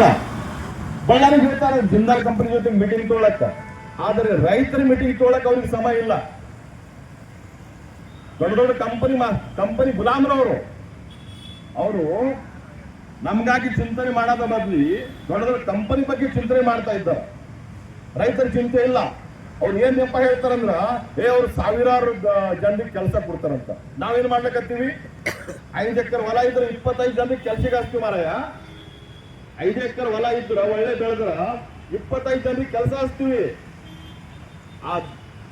ಇಲ್ಲ. ಬಳ್ಳಾರಿಗೆ ಹೇಳ್ತಾರೆ ಜಿಂದಾಲ್ ಕಂಪನಿ ಜೊತೆ ಮೀಟಿಂಗ್ ತೊಗೊಳಕ್ಕ, ಆದರೆ ರೈತರ ಮೀಟಿಂಗ್ ತೊಗೊಳಕ್ ಅವ್ರಿಗೆ ಸಮಯ ಇಲ್ಲ. ದೊಡ್ಡ ದೊಡ್ಡ ಕಂಪನಿ ಗುಲಾಮರವರು ಅವರು ನಮ್ಗಾಗಿ ಚಿಂತನೆ ಮಾಡೋದ ಬದಲಿ ದೊಡ್ಡ ದೊಡ್ಡ ಕಂಪನಿ ಬಗ್ಗೆ ಚಿಂತನೆ ಮಾಡ್ತಾ ಇದ್ದಾರೆ. ರೈತರ ಚಿಂತೆ ಇಲ್ಲ. ಅವ್ರು ಏನ್ ನೆಪ ಹೇಳ್ತಾರಂದ್ರ ಅವ್ರು ಸಾವಿರಾರು ಜನರಿಗೆ ಕೆಲಸ ಕೊಡ್ತಾರಂತ. ನಾವೇನ್ ಮಾಡ್ಲಿಕ್ಕತ್ತೀವಿ, 5 ಎಕರೆ ಹೊಲ ಇದ್ರೆ 25 ಜನರಿಗೆ ಕೆಲ್ಸಕ್ಕೆ ಹಚ್ತೀವಿ ಮಾರಾಯ. 5 ಎಕರೆ ಹೊಲ ಇದ್ರ ಒಳ್ಳೆ ಬೆಳೆದ್ರ 25 ಜನರಿಗೆ ಕೆಲಸ ಹಚ್ತೀವಿ.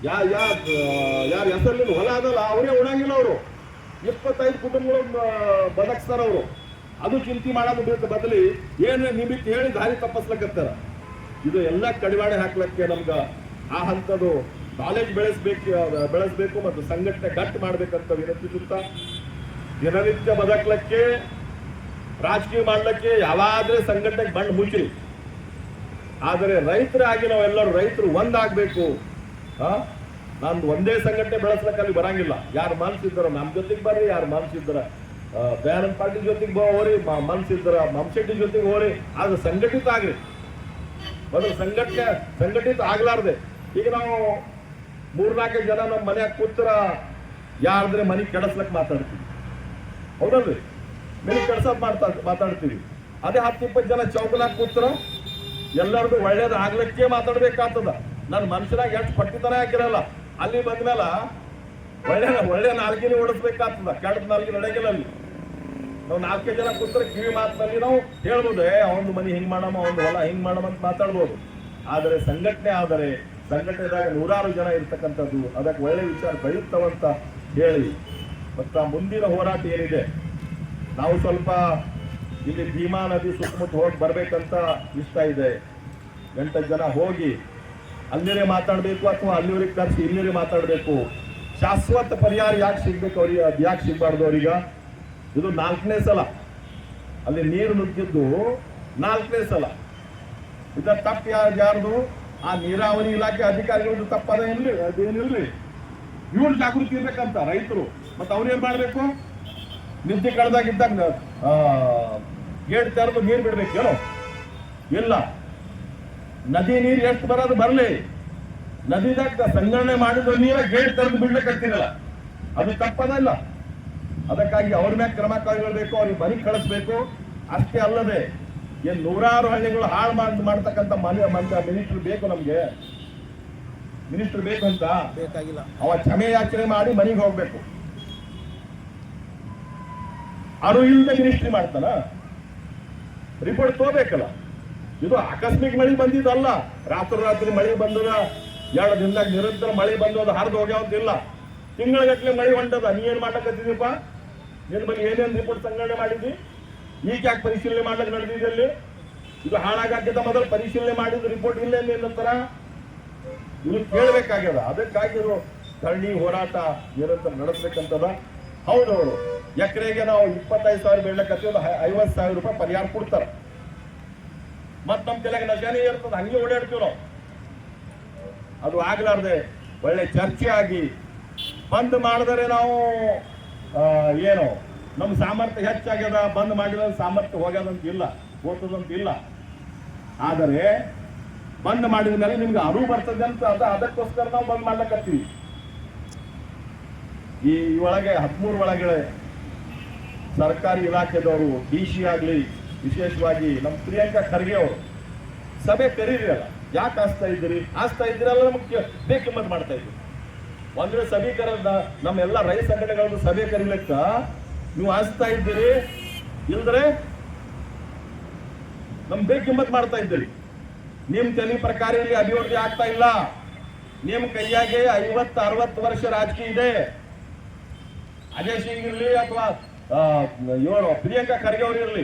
ಯಾರ ಹೆಸರಲ್ಲಿ ಹೊಲ ಅದಲ್ಲ ಅವರೇ ಉಣಂಗಿಲ್ಲ. ಅವರು 25 ಕುಟುಂಬಗಳು ಬದಕ್ಸ್ತಾರ. ಅವರು ಅದು ಚಿಂತೆ ಮಾಡೋದು ಬದಲಿ ಏನು ನಿಮಿತ್ತ ಹೇಳಿ ದಾರಿ ತಪ್ಪಿಸ್ಲಕತ್ತಾರ. ಇದು ಎಲ್ಲ ಕಡಿವಾಣೆ ಹಾಕ್ಲಕ್ಕೆ ನಮ್ಗ ಆ ಹಂತದ್ದು ನಾಲೆಜ್ ಬೆಳೆಸ್ಬೇಕು ಮತ್ತು ಸಂಘಟನೆ ಗಟ್ಟಿ ಮಾಡ್ಬೇಕಂತ ವಿನಂತಿಸುತ್ತಾ, ದಿನನಿತ್ಯ ಬದುಕಲಿಕ್ಕೆ ರಾಜಕೀಯ ಮಾಡ್ಲಿಕ್ಕೆ ಯಾವಾದ್ರೆ ಸಂಘಟನೆಗೆ ಬಂಡ್ ಮುಚ್ಚಿ, ಆದರೆ ರೈತರಾಗಿ ನಾವೆಲ್ಲರೂ ರೈತರು ಒಂದಾಗಬೇಕು. ನಂದು ಒಂದೇ ಸಂಘಟನೆ ಬೆಳೆಸ್ಲಿಕ್ಕೆ ಅಲ್ಲಿ ಬರಂಗಿಲ್ಲ. ಯಾರು ಮನ್ಸಿದ್ದಾರ ನಮ್ಮ ಜೊತೆಗೆ ಬರ್ರಿ, ಯಾರು ಮನ್ಸಿದ್ದಾರ ದಯಾನಂದ ಪಾಟೀಲ್ ಜೊತೆಗೆ ಹೋರಿ, ಮನ್ಸಿದ್ದಾರ ಮಂಶೆಟ್ಟಿ ಜೊತೆಗೆ ಹೋರಿ. ಅದು ಸಂಘಟಿತ ಆಗ್ರಿ. ಮೊದಲು ಸಂಘಟಿತ ಆಗ್ಲಾರ್ದೆ ಈಗ ನಾವು 3-4 ಜನ ನಮ್ಮ ಮನ್ಯಾಗ ಕೂತ್ರ ಯಾರ್ದ್ರೆ ಮನೆ ಕೆಡಸ್ಲಕ್ ಮಾತಾಡ್ತೀವಿ, ಹೌದಲ್ರಿ? ಮನೆ ಕೆಡ್ಸಕ್ ಮಾತಾಡ್ತೀವಿ. ಅದೇ 10-20 ಜನ ಚೌಕನಾಗ ಕೂತ್ರ ಎಲ್ಲರದು ಒಳ್ಳೇದು ಆಗ್ಲಿಕ್ಕೆ ಮಾತಾಡ್ಬೇಕಾಗ್ತದ. ನನ್ನ ಮನುಷ್ಯನಾಗ ಎಷ್ಟು ಪಟ್ಟಿತನ ಹಾಕಿರಲ್ಲ. ಅಲ್ಲಿ ಬಂದ್ಮೇಲೆ ಒಳ್ಳೆ ನಾಲ್ಗಿನ ಓಡಿಸ್ಬೇಕಾಗ್ತದ, ಕೆಟ್ಟ ನಾಲ್ಗಿನ ನಡೆಯಲ್ಲ. ಅಲ್ಲಿ ನಾವು 4 ಜನ ಕೂತ್ರೆ ಕಿವಿ ಮಾತಿನಲ್ಲಿ ನಾವು ಹೇಳ್ಬೋದು, ಅವನು ಮನೆ ಹಿಂಗ್ ಮಾಡಮ್ಮ, ಅವನು ಹೊಲ ಹಿಂಗ್ ಮಾಡಮ್ಮ ಅಂತ ಮಾತಾಡ್ಬೋದು. ಆದರೆ ಸಂಘಟನೆದಾಗ 100 ಜನ ಇರ್ತಕ್ಕಂಥದ್ದು, ಅದಕ್ಕೆ ಒಳ್ಳೆ ವಿಚಾರ ಬೆಳೆಯುತ್ತವಂತ ಹೇಳಿ ಮತ್ತ ಮುಂದಿನ ಹೋರಾಟ ಏನಿದೆ, ನಾವು ಸ್ವಲ್ಪ ಇಲ್ಲಿ ಭೀಮಾ ನದಿ ಸುತ್ತಮುತ್ತ ಹೋಗಿ ಬರ್ಬೇಕಂತ ಇಷ್ಟ ಇದೆ. 8 ಜನ ಹೋಗಿ ಅಲ್ಲಿರೇ ಮಾತಾಡ್ಬೇಕು ಅಥವಾ ಅಲ್ಲಿವರೆಗೆ ಕರ್ಸಿ ಇಲ್ಲಿರೇ ಮಾತಾಡ್ಬೇಕು. ಶಾಶ್ವತ ಪರಿಹಾರ ಯಾಕೆ ಸಿಗ್ಬೇಕು ಅವ್ರಿಗೆ, ಅದು ಯಾಕೆ ಸಿಗ್ಬಾರ್ದು ಅವ್ರೀಗ? ಇದು 4ನೇ ಸಲ ಅಲ್ಲಿ ನೀರು ನುಗ್ಗಿದ್ದು, 4ನೇ ಸಲ. ಇದರ ತಪ್ಪು ಯಾರ್ದು? ಆ ನೀರಾವರಿ ಇಲಾಖೆ ಅಧಿಕಾರಿಗಳದ್ದು ತಪ್ಪದ ಏನ್ರಿ? ಅದೇನಿಲ್ರಿ. ಇವ್ರು ಜಾಗೃತಿ ಇರ್ಬೇಕಂತ ರೈತರು. ಮತ್ತೆ ಅವ್ರೇನ್ ಮಾಡ್ಬೇಕು? ನಿದ್ದೆ ಕಳೆದಾಗಿದ್ದಾಗ ಗೇಟ್ ತೆರೆದು ನೀರು ಬಿಡ್ಬೇಕೇನೋ? ಇಲ್ಲ. ನದಿ ನೀರು ಎಷ್ಟು ಬರೋದು ಬರಲಿ, ನದಿದಾಗ ಸಂಗ್ರಹಣೆ ಮಾಡಿದ ನೀರ ಗೇಟ್ ತೆರೆದು ಬಿಡ್ಲಿಕ್ಕಂತಿರಲ್ಲ, ಅದು ತಪ್ಪದಲ್ಲ. ಅದಕ್ಕಾಗಿ ಅವ್ರ ಮ್ಯಾಗ ಕ್ರಮ ಕೈಗೊಳ್ಬೇಕು, ಅವ್ರಿಗೆ ಬರಿ ಕಳಿಸ್ಬೇಕು. ಅಷ್ಟೇ ಅಲ್ಲದೆ ಏನ್ 100 ಹಳ್ಳಿಗಳು ಹಾಳು ಮಾಡ್ತಕ್ಕಂಥ ಮಿನಿಸ್ಟರ್ ಬೇಕು ನಮ್ಗೆ? ಮಿನಿಸ್ಟರ್ ಬೇಕು ಅಂತ ಬೇಕಾಗಿಲ್ಲ. ಅವ ಕ್ಷಮೆ ಯಾಚನೆ ಮಾಡಿ ಮನೆಗೆ ಹೋಗ್ಬೇಕು. ಅರು ಇಲ್ಲದೆ ಮಿನಿಸ್ಟ್ರಿ ಮಾಡ್ತಾನ? ರಿಪೋರ್ಟ್ ತಗೋಬೇಕಲ್ಲ. ಇದು ಆಕಸ್ಮಿಕ ಮಳೆ ಬಂದಿದ್ದಲ್ಲ. ರಾತ್ರಿ ಮಳೆ ಬಂದದ, 2 ದಿನದಾಗ ನಿರಂತರ ಮಳೆ ಬಂದದ, ಹರಿದು ಹೋಗ್ಯಾವಂತಿಲ್ಲ. ತಿಂಗಳಗಟ್ಟಲೆ ಮಳೆ ಹೊಂಟದ. ನೀ ಏನ್ ಮಾಡಕತ್ತಿದೀಪ? ನಿನ್ ಬಗ್ಗೆ ಏನೇನ್ ರಿಪೋರ್ಟ್ ಸಂಗ್ರಹಣೆ ಮಾಡಿದ್ವಿ? ಈಗ ಯಾಕೆ ಪರಿಶೀಲನೆ ಮಾಡ್ಲಿಕ್ಕೆ ನಡೆದಿದ್ದಲ್ಲಿ? ಇದು ಹಾಳಾಗಕ್ಕಿಂತ ಮೊದಲು ಪರಿಶೀಲನೆ ಮಾಡಿದ ರಿಪೋರ್ಟ್ ಇಲ್ಲ ಏನಂತಾರ? ಇದು ಕೇಳಬೇಕಾಗ್ಯದ. ಅದಕ್ಕಾಗಿ ಇದು ಧರಣಿ ಹೋರಾಟ ನಿರಂತರ ನಡೆಸ್ಬೇಕಂತದ. ಹೌದವರು ಎಕರೆಗೆ ನಾವು 25,000 ಬೆಳಕತ್ತೀವಿ, 50,000 ರೂಪಾಯಿ ಪರಿಹಾರ ಕೊಡ್ತಾರ. ಮತ್ ನಮ್ ತಲೆಗೆ ನಶಾನೇ ಇರ್ತದ, ಹಂಗೆ ಓಡಾಡ್ತೀವಿ ನಾವು. ಅದು ಆಗ್ಲಾರ್ದೆ ಒಳ್ಳೆ ಚರ್ಚೆ ಆಗಿ ಬಂದ್ ಮಾಡಿದರೆ ನಾವು ಏನು ನಮ್ಮ ಸಾಮರ್ಥ್ಯ ಹೆಚ್ಚಾಗ್ಯದ, ಬಂದ್ ಮಾಡಿದ ಸಾಮರ್ಥ್ಯ ಹೋಗ್ಯದಂತ ಇಲ್ಲ, ಹೋಗ್ತದಂತ ಇಲ್ಲ. ಆದರೆ ಬಂದ್ ಮಾಡಿದ ಮೇಲೆ ನಿಮ್ಗೆ ಅರಿವು ಬರ್ತದೆ ಅಂತ ಅದಕ್ಕೋಸ್ಕರ ನಾವು ಬಂದ್ ಮಾಡ್ಲಕತ್ತೀವಿ. ಈ ಒಳಗೆ 13 ಒಳಗೆ ಸರ್ಕಾರಿ ಇಲಾಖೆದವರು, DC ಆಗ್ಲಿ, ವಿಶೇಷವಾಗಿ ನಮ್ಮ ಪ್ರಿಯಾಂಕಾ ಖರ್ಗೆ ಅವರು ಸಭೆ ಕರೀರಲ್ಲ. ಯಾಕೆ ಆಸ್ತಾ ಇದ್ದೀರಲ್ಲ ನಮಗೆ ಬೇಕಿಮ್ಮತ್ ಮಾಡ್ತಾ ಇದ್ದೀವಿ. ಒಂದ್ರೆ ಸಭೀಕರಣ ನಮ್ಮೆಲ್ಲ ರೈತ ಸಂಘಟನೆಗಳದ್ದು ಸಭೆ ಕರೀಲಿಕ್ಕ ನೀವು ಆಸ್ತಾ ಇದ್ದೀರಿ, ಇಲ್ದ್ರೆ ನಮ್ ಬೇಕಿಮ್ಮತ್ ಮಾಡ್ತಾ ಇದ್ದೀರಿ. ನಿಮ್ ತಲೆ ಪ್ರಕಾರ ಇಲ್ಲಿ ಅಭಿವೃದ್ಧಿ ಆಗ್ತಾ ಇಲ್ಲ. ನಿಮ್ ಕೈಯಾಗೆ 50-60 ವರ್ಷ ರಾಜಕೀಯ ಇದೆ. ಅಜಯ್ ಸಿಂಗ್ ಇರ್ಲಿ ಅಥವಾ ಪ್ರಿಯಾಂಕಾ ಖರ್ಗೆ ಅವರು ಇರ್ಲಿ,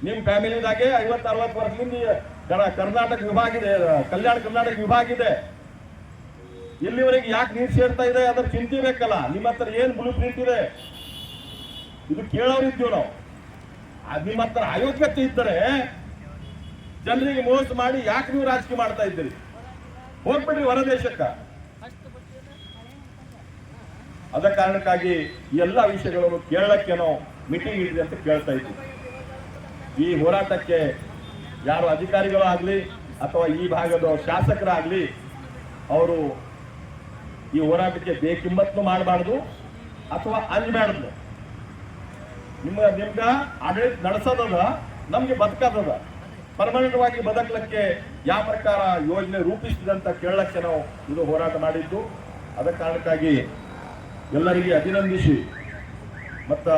ನಿಮ್ ಫ್ಯಾಮಿಲಿದಾಗೆ 50-60 ವರ್ಷದಿಂದ ಕರ್ನಾಟಕ ವಿಭಾಗ ಇದೆ, ಕಲ್ಯಾಣ ಕರ್ನಾಟಕ ವಿಭಾಗ ಇದೆ. ಇಲ್ಲಿವರೆಗೆ ಯಾಕೆ ನೀರು ಸೇರ್ತಾ ಇದೆ ಅದ್ರ ಚಿಂತೆ ಬೇಕಲ್ಲ. ನಿಮ್ಮ ಹತ್ರ ಏನ್ ಬ್ಲೂ ಪ್ರಿಂಟ್ ಇದೆ ಇದು ಕೇಳೋರಿದ್ದೀವಿ ನಾವು. ನಿಮ್ಮ ಹತ್ರ ಅಯೋಗ್ಯತೆ ಇದ್ದರೆ ಜನರಿಗೆ ಮೋಸ ಮಾಡಿ ಯಾಕೆ ನೀವು ರಾಜಕೀಯ ಮಾಡ್ತಾ ಇದ್ದೀರಿ? ಹೋಗ್ಬಿಡ್ರಿ ಹೊರ ದೇಶಕ್ಕ. ಅದ ಕಾರಣಕ್ಕಾಗಿ ಎಲ್ಲ ವಿಷಯಗಳನ್ನು ಕೇಳಕ್ಕೆ ನಾವು ಮೀಟಿಂಗ್ ಇದೆ ಅಂತ ಕೇಳ್ತಾ ಇದ್ದೀವಿ. ಈ ಹೋರಾಟಕ್ಕೆ ಯಾರು ಅಧಿಕಾರಿಗಳು ಆಗಲಿ ಅಥವಾ ಈ ಭಾಗದ ಶಾಸಕರಾಗಲಿ ಅವರು ಈ ಹೋರಾಟಕ್ಕೆ ಬೇಕಿಮ್ಮತ್ತು ಮಾಡಬಾರ್ದು ಅಥವಾ ಅಂಜಬಾರ್ದು. ನಿಮ್ಗ ಆಡಳಿತ ನಡೆಸೋದದ, ನಮ್ಗೆ ಬದುಕದ, ಪರ್ಮನೆಂಟ್ವಾಗಿ ಬದುಕಲಿಕ್ಕೆ ಯಾವ ಪ್ರಕಾರ ಯೋಜನೆ ರೂಪಿಸಿದೆ ಅಂತ ಕೇಳಕ್ಕೆ ನಾವು ಇದು ಹೋರಾಟ ಮಾಡಿದ್ದು. ಅದ ಕಾರಣಕ್ಕಾಗಿ ಎಲ್ಲರಿಗೆ ಅಭಿನಂದಿಸಿ ಮತ್ತ